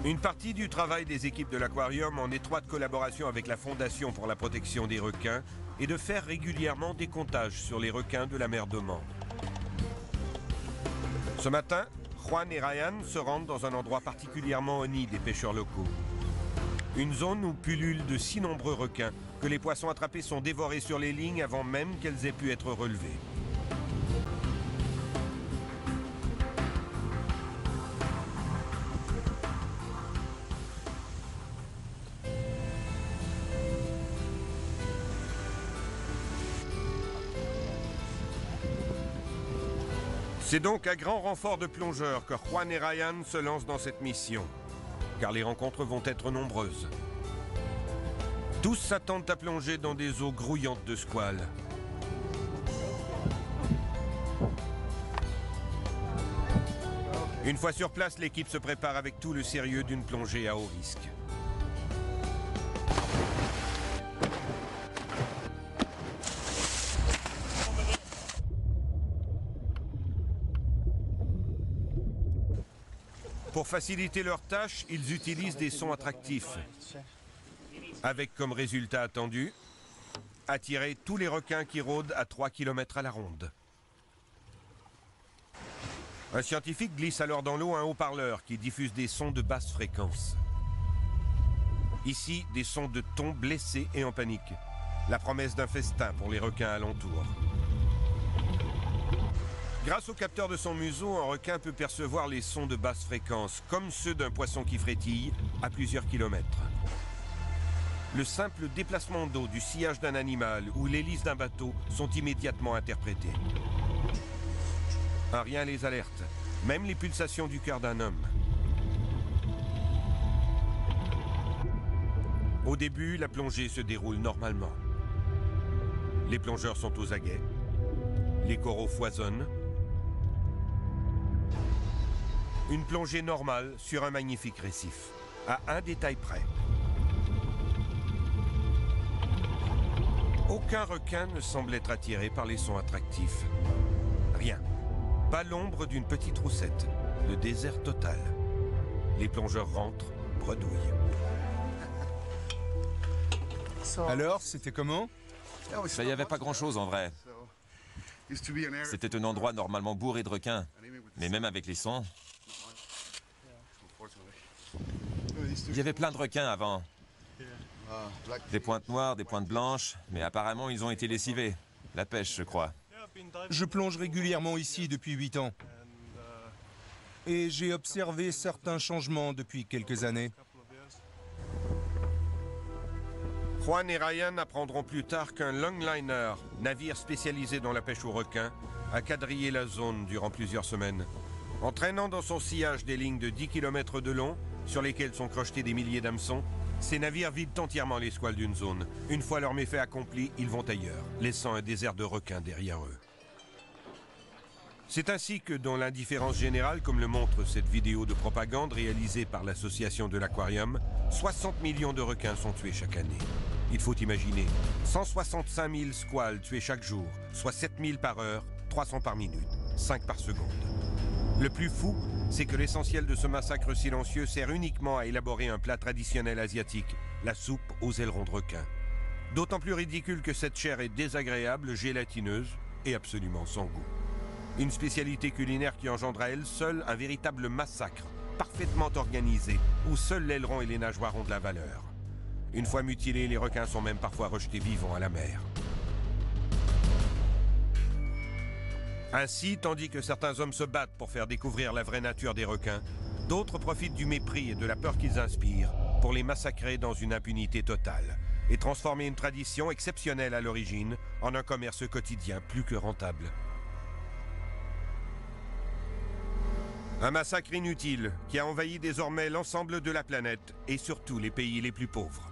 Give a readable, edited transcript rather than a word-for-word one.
Une partie du travail des équipes de l'aquarium, en étroite collaboration avec la Fondation pour la protection des requins, est de faire régulièrement des comptages sur les requins de la mer d'Oman. Ce matin, Juan et Ryan se rendent dans un endroit particulièrement honni des pêcheurs locaux. Une zone où pullulent de si nombreux requins que les poissons attrapés sont dévorés sur les lignes avant même qu'elles aient pu être relevées. C'est donc à grand renfort de plongeurs que Juan et Ryan se lancent dans cette mission, car les rencontres vont être nombreuses. Tous s'attendent à plonger dans des eaux grouillantes de squales. Une fois sur place, l'équipe se prépare avec tout le sérieux d'une plongée à haut risque. Pour faciliter leur tâche, ils utilisent des sons attractifs, avec comme résultat attendu, attirer tous les requins qui rôdent à 3 km à la ronde. Un scientifique glisse alors dans l'eau un haut-parleur qui diffuse des sons de basse fréquence. Ici, des sons de thon blessés et en panique. La promesse d'un festin pour les requins alentours. Grâce au capteur de son museau, un requin peut percevoir les sons de basse fréquence, comme ceux d'un poisson qui frétille, à plusieurs kilomètres. Le simple déplacement d'eau, du sillage d'un animal ou l'hélice d'un bateau sont immédiatement interprétés. Un rien les alerte, même les pulsations du cœur d'un homme. Au début, la plongée se déroule normalement. Les plongeurs sont aux aguets, les coraux foisonnent. Une plongée normale sur un magnifique récif, à un détail près. Aucun requin ne semble être attiré par les sons attractifs. Rien. Pas l'ombre d'une petite roussette. Le désert total. Les plongeurs rentrent, bredouillent. Alors, c'était comment? Il n'y avait pas grand-chose en vrai. C'était un endroit normalement bourré de requins. Mais même avec les sons... Il y avait plein de requins avant. Des pointes noires, des pointes blanches, mais apparemment ils ont été lessivés. La pêche, je crois. Je plonge régulièrement ici depuis 8 ans. Et j'ai observé certains changements depuis quelques années. Juan et Ryan apprendront plus tard qu'un longliner, navire spécialisé dans la pêche aux requins, a quadrillé la zone durant plusieurs semaines, entraînant dans son sillage des lignes de 10 km de long, sur lesquelles sont crochetés des milliers d'hameçons. Ces navires vident entièrement les squales d'une zone. Une fois leur méfait accompli, ils vont ailleurs, laissant un désert de requins derrière eux. C'est ainsi que, dans l'indifférence générale, comme le montre cette vidéo de propagande réalisée par l'association de l'aquarium, 60 millions de requins sont tués chaque année. Il faut imaginer 165 000 squales tués chaque jour, soit 7 000 par heure, 300 par minute, 5 par seconde. Le plus fou, c'est que l'essentiel de ce massacre silencieux sert uniquement à élaborer un plat traditionnel asiatique, la soupe aux ailerons de requin. D'autant plus ridicule que cette chair est désagréable, gélatineuse et absolument sans goût. Une spécialité culinaire qui engendre à elle seule un véritable massacre, parfaitement organisé, où seuls l'aileron et les nageoires ont de la valeur. Une fois mutilés, les requins sont même parfois rejetés vivants à la mer. Ainsi, tandis que certains hommes se battent pour faire découvrir la vraie nature des requins, d'autres profitent du mépris et de la peur qu'ils inspirent pour les massacrer dans une impunité totale et transformer une tradition exceptionnelle à l'origine en un commerce quotidien plus que rentable. Un massacre inutile qui a envahi désormais l'ensemble de la planète et surtout les pays les plus pauvres.